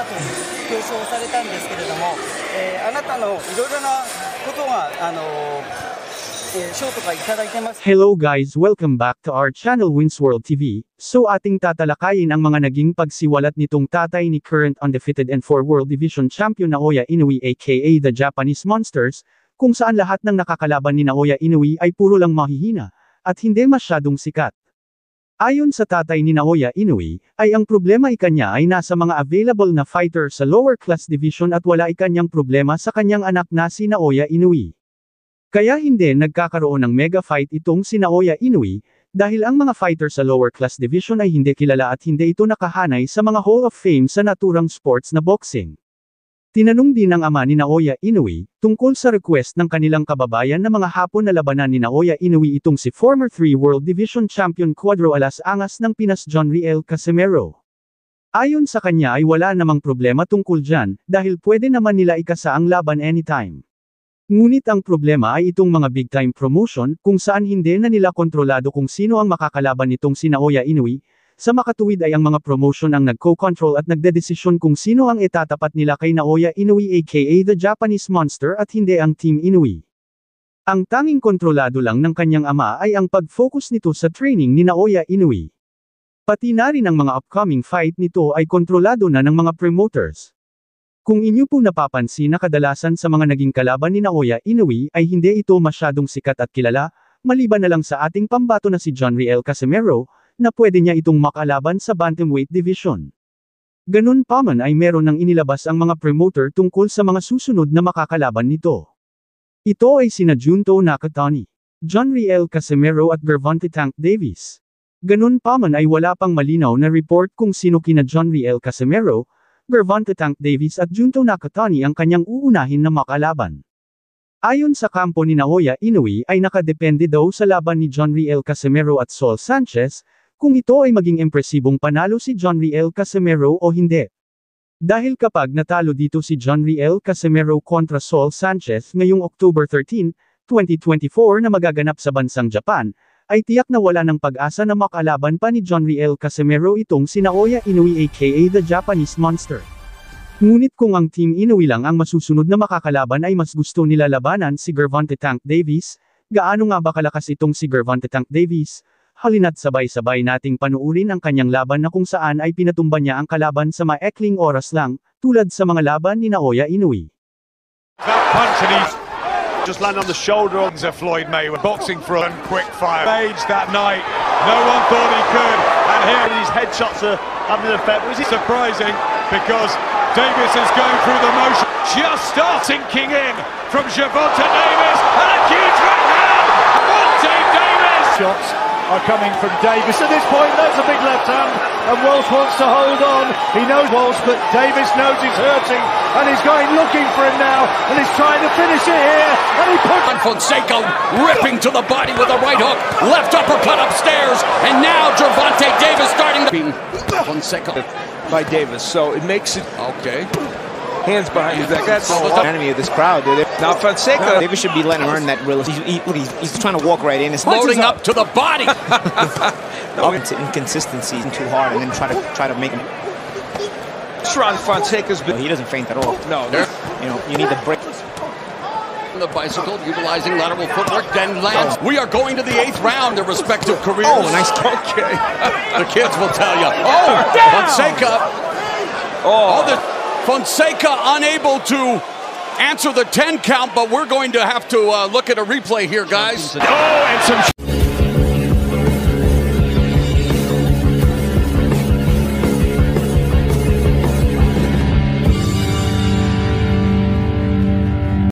だと表彰されたんですけれども、あなたのいろいろなことが賞とかいただいてます。 Hello guys, welcome back to our channel Winsworld TV. So ating tatalakayin ang mga naging pagsiwalat nitong tatay ni current undefeated and 4 World Division Champion Naoya Inoue aka the Japanese Monsters, kung saan lahat ng nakakalaban ni Naoya Inoue ay puro lang mahihina, at hindi masyadong sikat. Ayon sa tatay ni Naoya Inoue, ay ang problema ikanya ay nasa mga available na fighter sa lower class division at wala ikanyang problema sa kanyang anak na si Naoya Inoue. Kaya hindi nagkakaroon ng mega fight itong si Naoya Inoue, dahil ang mga fighter sa lower class division ay hindi kilala at hindi ito nakahanay sa mga Hall of Fame sa naturang sports na boxing. Tinanong din ng ama ni Naoya Inoue, tungkol sa request ng kanilang kababayan na mga hapon na labanan ni Naoya Inoue itong si former 3 World Division Champion Cuadro Alas Angas ng Pinas John Riel Casimero. Ayon sa kanya ay wala namang problema tungkol dyan, dahil pwede naman nila ikasa ang laban anytime. Ngunit ang problema ay itong mga big-time promotion, kung saan hindi na nila kontrolado kung sino ang makakalaban nitong si Naoya Inoue. Sa makatuwid ay ang mga promotion ang nagko-control at nagdedesisyon kung sino ang itatapat nila kay Naoya Inoue aka the Japanese Monster at hindi ang Team Inoue. Ang tanging kontrolado lang ng kanyang ama ay ang pag-focus nito sa training ni Naoya Inoue. Pati na rin ang mga upcoming fight nito ay kontrolado na ng mga promoters. Kung inyo po napapansin na kadalasan sa mga naging kalaban ni Naoya Inoue ay hindi ito masyadong sikat at kilala, maliban na lang sa ating pambato na si John Riel Casimero, na pwede niya itong makalaban sa bantamweight division. Ganun pa man ay meron nang inilabas ang mga promoter tungkol sa mga susunod na makakalaban nito. Ito ay sina Junto Nakatani, John Riel Casimero at Gervonta Tank Davis. Ganun pa man ay wala pang malinaw na report kung sino kina John Riel Casimero, Gervonta Tank Davis at Junto Nakatani ang kanyang uunahin na makalaban. Ayon sa kampo ni Naoya Inoue ay nakadepende daw sa laban ni John Riel Casimero at Saul Sanchez, kung ito ay maging impresibong panalo si John Riel Casimero o hindi. Dahil kapag natalo dito si John Riel Casimero kontra Saul Sanchez ngayong October 13, 2024 na magaganap sa bansang Japan, ay tiyak na wala ng pag-asa na makalaban pa ni John Riel Casimero itong si Naoya Inoue aka the Japanese Monster. Ngunit kung ang Team Inoue lang ang masusunod na makakalaban ay mas gusto nila labanan si Gervonta Tank Davis, gaano nga ba kalakas itong si Gervonta Tank Davis? Halina't sabay-sabay nating panuurin ang kanyang laban na kung saan ay pinatumba niya ang kalaban sa maekling oras lang, tulad sa mga laban ni Naoya Inoue. Just land on the shoulder of Floyd Mayweather, boxing for a quick fire. Age that night, no one thought he could, and here his headshots are having an effect. Was it surprising? Because Davis is going through the motion, just starts sinking in from Gervonta Davis, and a huge right hand from Team Davis. Shots are coming from Davis at this point. That's a big left hand, and Walsh wants to hold on. He knows Walsh, but Davis knows he's hurting, and he's going looking for him now, and he's trying to finish it here, and he puts Fonseca ripping to the body with a right hook, left uppercut upstairs, and now Gervonta Davis starting to Fonseca by Davis, so it makes it okay. Hands behind his back. That's the enemy of this crowd, dude. Now Fonseca, Davis should be letting him earn that real. He's trying to walk right in. His loading up to the body. No inconsistency too hard, and then try to make him. Strong Fonseca's been. He doesn't feint at all. No, you know you need the break. The bicycle, utilizing lateral footwork, then lands. We are going to the 8th round, their respective careers. Oh, nice. Okay. The kids will tell you. Oh, Fonseca. Oh, Fonseca unable to answer the 10 count, but we're going to have to look at a replay here, guys. Oh, and some